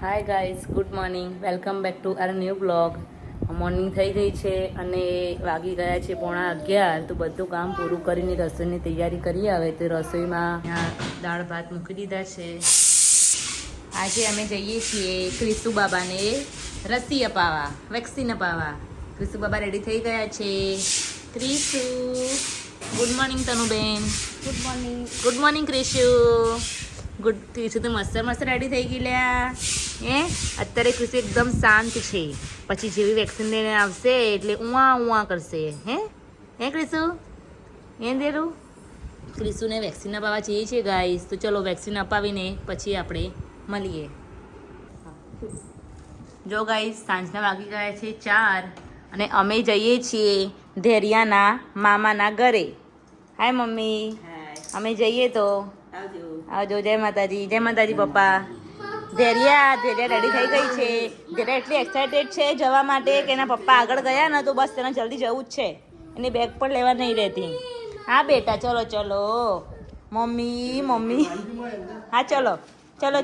Hi guys, good morning. Welcome back to our new blog. Morning થઈ ગઈ છે અને વાગી ગયા છે 11:30. તો બધું કામ પૂરું કરીને રસોઈની તૈયારી કરી આવે તો રસોઈમાં દાળ ભાત મૂકી દીધા છે. આજે અમે જઈએ છીએ ક્રિસ્તુ બાબાને રસી અપાવવા, વેક્સિન અપાવવા. ક્રિસ્તુ બાબા રેડી થઈ ગયા છે. Kristu, good morning Tanuben. Good morning. Good morning Krishu. Good Krishu તો મસ્ત મસ્ત રેડી થઈ ગઈ લ્યા. અત્યારે ક્રિશુ એકદમ શાંત છે. પછી જેવી વેક્સિન લઈને આવશે એટલે ઉવા કરશે. હે ક્રિશુ? દેરું ક્રિશુને વેક્સિન અપાવવા જઈએ છીએ ગાઈસ. તો ચલો વેક્સિન અપાવીને પછી આપણે મળીએ. જો ગાઈસ, સાંજના વાગી ગયા છે 4 અને અમે જઈએ છીએ ધેરિયાના મામાના ઘરે. Hi mummy. અમે જઈએ તો આવજો. જય માતાજી. જય માતાજી પપ્પા. ધેરિયા રેડી થઈ ગઈ છે. ધેરિયા એટલી એક્સાઇટેડ છે જવા માટે કે એના પપ્પા આગળ ગયા ને તો બસ તેને જલ્દી જવું જ છે. એની બેગ પણ લેવા નહીં રહેતી. હા બેટા, ચલો ચલો. મમ્મી. હા ચલો. હા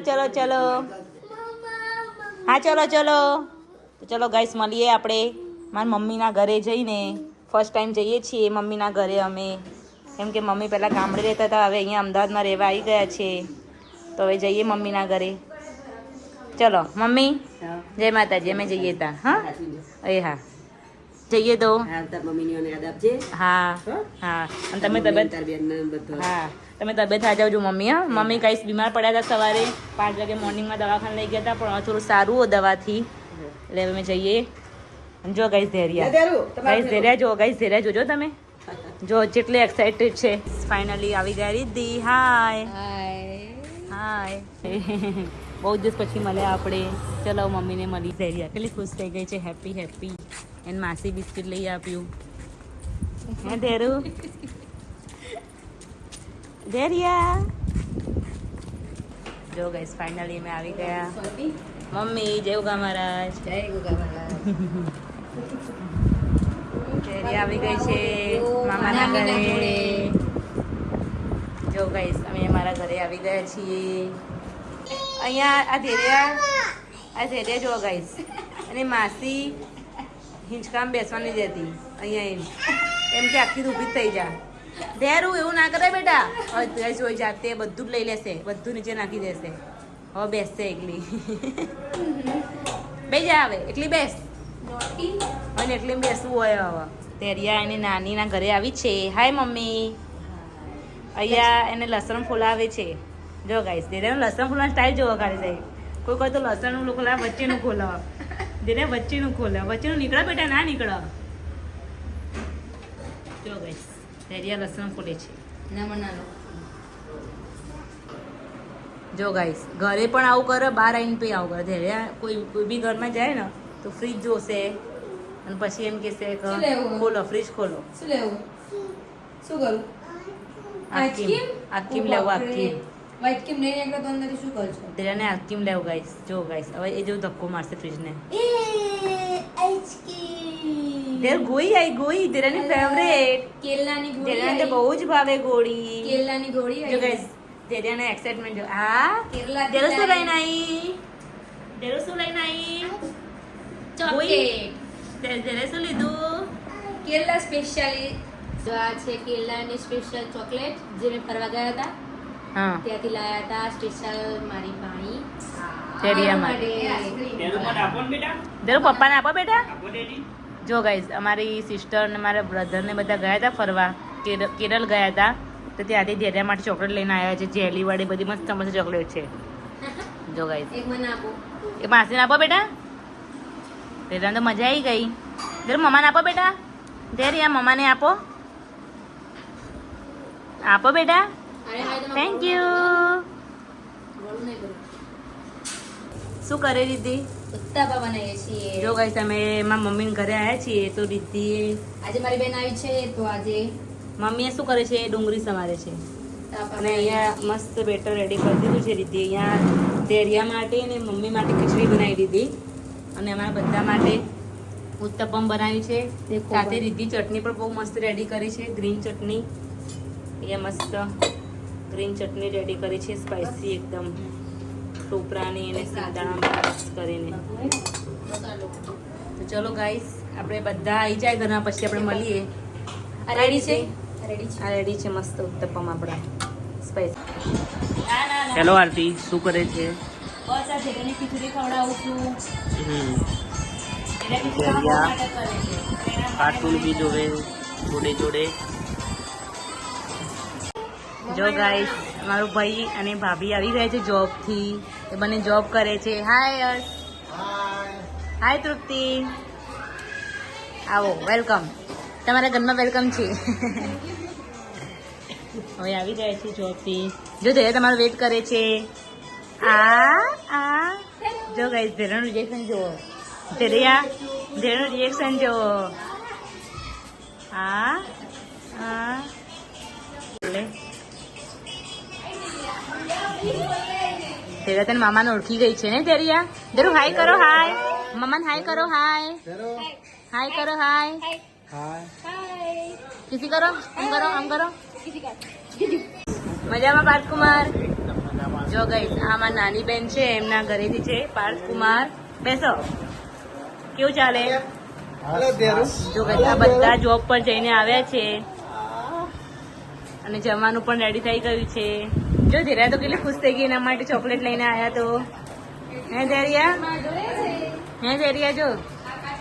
ચલો. તો ચલો ગાઈસ, મળીએ આપણે મારા મમ્મીના ઘરે જઈને. ફર્સ્ટ ટાઈમ જઈએ છીએ મમ્મીના ઘરે અમે, કેમ કે મમ્મી પહેલાં ગામડે રહેતા હતા, હવે અહીંયા અમદાવાદમાં રહેવા આવી ગયા છે. તો હવે જઈએ મમ્મીના ઘરે. ચલો મમ્મી, જય માતાજી. અમે જઈએ તા. હા હા જઈએ તો. હા. અને તમે તબિયત આ જાવજો મમ્મી. હા મમ્મી કાંઈ બીમાર પડ્યા હતા સવારે 5 વાગે મોર્નિંગમાં દવાખાને લઈ ગયા હતા, પણ હવે થોડું સારું હોય દવાથી, એટલે અમે જઈએ. જો ગાઈસ ધેરિયા જોજો તમે. જો જેટલી એક્સાઇટેડ છે. ફાઇનલી આવી ગયા રીધી. હાય. બહુ દિવસ પછી મળ્યા આપણે. ચલો મમ્મીને મળી. ધેરિયા કેટલી ખુશ થઈ ગઈ છે. હેપી. એને માસી બિસ્કિટ લઈ આપ્યું. હે ધેરિયા. જો ગાઈસ, ફાઇનલી અમે આવી ગયા. મમ્મી જય ગોગા મહારાજ. ધેરિયા આવી ગઈ છે મામાના ઘરે. જો ગાઈસ, અમે અમારા ઘરે આવી ગયા છીએ. અહીંયા આ ધેરિયા જો ગાઈસ, અને માસી હિંચકામ બેસવા નહીં દેતી. અહીંયા એમ કે આખી ઊભી થઈ જા. ધેરું એવું ના કરે બેટા. હવે જોઈ જાતે બધું જ લઈ લેશે, બધું નીચે નાખી દેશે. હવે બેસશે એકલી. બે જા હવે એકલી બેસ. અને એટલી બેસવું હોય. હવે ધેરિયા એની નાનીના ઘરે આવી છે. Hi mummy. અહીંયા એને લસણ ફોલાવે છે. જો ગાઈસ, ધેરિયાનું લસણ ફોલાવાની સ્ટાઇલ જોવા કાઢી જાય. કોઈ તો લસણનું ખોલાવે, વચ્ચેનું ખોલાવે. ધેરિયા વચ્ચેનું નીકળે બેટા, ના નીકળે. જો ગાઈસ, ધેરિયા લસણ ફોલે છે. જો ગાઈસ, ઘરે પણ આવું કરે, બહાર આવીને પણ આવું કરે. ધેરિયા કોઈ બી ઘરમાં જાય ને તો ફ્રીજ જોશે અને પછી એમ કહેશે કે ખોલો, ફ્રીજ ખોલો. શું કરું? આકીમ લેવું. વ્હાઈટ કેમ નહીં નીકળે તો અંદરથી શું કરશો? ધેરિયાને આકીમ લેવું ગાઈસ. જો ગાઈસ, હવે એ જો ધક્કો મારશે ફ્રીજને. There ગોઈ ધેરિયાની favourite. કેલાની ગોળી. ધેરિયાને તો બહુ જ ભાવે ગોળી. કેલાની ગોળી. જો ગાઈસ, ધેરિયાને એક્સાઇટમેન્ટ જો. કેરલા. ધેરો શું લઈને આવી? ચોકલેટ. ધેરે શું લીધું? કેરલા સ્પેશિયલી. જો આ છે કેરલાની સ્પેશિયલ ચોકલેટ, જે મેં ફરવા ગયા હતા હા, ત્યાંથી લાયા હતા. સ્પેશિયલ મારી પાણી ધેરિયા માટે. ધેરો પપ્પાને આપો બેટા. જો ગાઈસ, અમારી સિસ્ટર ને મારા બ્રધર ને બધા ગયા હતા ફરવા. કેરળ ગયા હતા, તો ત્યાંથી ધેરિયા માટે ચોકલેટ લઈને આવ્યા છે. જેલી વાળી બધી મસ્ત મસ્ત ચોકલેટ છે. જો ગાઈસ, એક મને આપો. એક માસીને આપો બેટા. ધેરિયાને તો મજા આવી ગઈ. ધેરો મમ્માને આપો બેટા. ધેરિયા મમ્માને આપો. આપો બેટા. Thank you. શું કરે રીધી? ઉત્તાપા બનાવીએ છીએ. જો ગાઈસ, અમે મારા મમ્મીને ઘરે આવ્યા છીએ. તો રીધી આજે મારી બેન આવી છે, તો આજે મમ્મીએ શું કરે છે? ડુંગળી સમારે છે. અને અહીંયા મસ્ત બેટર રેડી કરી દીધું છે રીધી. અહીંયા ધેરિયા માટે ને મમ્મી માટે ખીચડી બનાવી દીધી અને અમારા બધા માટે ઉત્તપમ બનાવી છે. સાથે રીધી ચટણી પણ બહુ મસ્ત રેડી કરી છે. ગ્રીન ચટણી. અહીંયા મસ્ત ગ્રીન ચટણી રેડી કરી છે, સ્પાઇસી એકદમ. ટોપરાની અને સિંગદાણા મિક્સ કરીને. તો ચલો ગાઈસ, આપણે બધા આવી જાય ઘરના પછી આપણે મળીએ. આ રેડી છે? આ રેડી છે મસ્ત ઉત્તપમ આપણા સ્પાઈસી. હેલો આરતી, શું કરે છે? બસ આ જેની ખીચડી ખવડાવું છું. કાર્ટૂન બી જોવે જોડે જોડે. જો ગાઈસ, મારો ભાઈ અને ભાભી આવી ગયા છે જોબથી. એ બંને જોબ કરે છે. હાય યશ. હાય તૃપ્તિ. આવો, વેલકમ. તમારા ઘરમાં વેલકમ છે. હવે આવી જાય છે જોબથી. જો જયા તમારો વેઇટ કરે છે. જો ગાઈસ, ધેરાનું રિએક્શન જુઓ. ધેરાનું રિએક્શન જુઓ. તેરા તને મામાને ઓળખી ગઈ છે ને તેરિયા? ધેરુ હાય કરો. હાય મામાને હાય કરો. હાય હાય કરો. હાય કિસી કરો. આમ કરો. મજામાં પાર્થકુમાર? જો ગઈ, આ મારી નાની બેન છે, એમના ઘરેથી છે. પાર્થકુમાર, બેસો. કેવું ચાલે? જો ગઈ, આ બધા જોબ પર જઈને આવ્યા છે અને જમવાનું પણ રેડી થઈ ગયું છે. જો ધીરા તો કેટલી ખુશ થઈ ગઈ એના માટે ચોકલેટ લઈને આવ્યા. તો હે ધેરિયા જો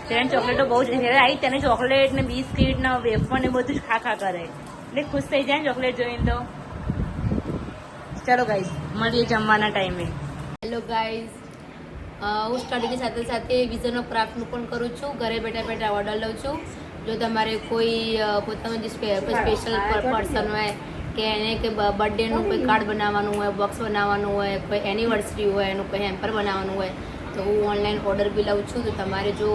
તેને ચોકલેટો બહુ જ આવી. તેને ચોકલેટ ને બિસ્કીટ ને વેફર ને બધું જ ખા કરે એટલે ખુશ થઈ જાય ચોકલેટ જોઈને. તો ચલો ગાઈસ, મળીએ જમવાના ટાઈમે. હેલો ગાઈઝ, હું સ્ટડીની સાથે સાથે વિઝન ઓફ ક્રાફ્ટનું પણ કરું છું. ઘરે બેઠા ઓર્ડર લઉં છું. જો તમારે કોઈ પોતાનું જે સ્પેશિયલ પર્સન હોય કે એને કે બર્થડેનું કોઈ કાર્ડ બનાવવાનું હોય, બોક્સ બનાવવાનું હોય, કોઈ એનિવર્સરી હોય, એનું કોઈ હેમ્પર બનાવવાનું હોય, તો હું ઓનલાઈન ઓર્ડર બી લઉં છું. તો તમારે જો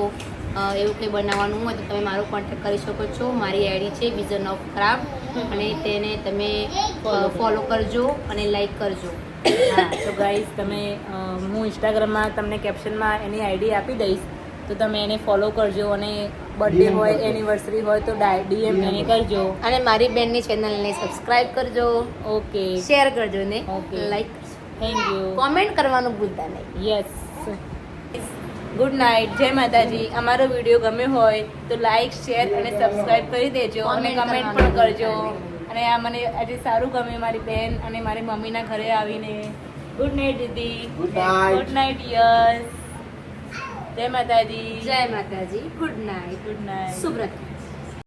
એવું કંઈ બનાવવાનું હોય તો તમે મારો કોન્ટેક્ટ કરી શકો છો. મારી આઈડી છે વિઝન ઓફ ક્રાફ્ટ અને તેને તમે ફોલો કરજો અને લાઈક કરજો. હા, તો ગાઈસ, તમે હું ઇન્સ્ટાગ્રામમાં તમને કેપ્શનમાં એની આઈડી આપી દઈશ, તો તમે એને ફોલો કરજો. અને બર્થડે હોય, એનિવર્સરી હોય તો ડીએમ એને કરજો. અને મારી બેનની ચેનલને સબસ્ક્રાઇબ કરજો. ઓકે, શેર કરજો ને okay, like thank you. Comment કરવાનું ભૂલતા નહીં. યસ. Good night. જય માતાજી. અમારો વિડીયો ગમ્યો હોય તો લાઈક, શેર અને સબસ્ક્રાઇબ કરી દેજો અને કમેન્ટ પણ કરજો. અને આ મને આજે સારું ગમ્યું મારી બેન અને મારી મમ્મીના ઘરે આવીને. ગુડ નાઇટ દીદી. Good night yes. જય માતાજી. જય માતાજી. Good night. Good night. શુભ રાત્રિ.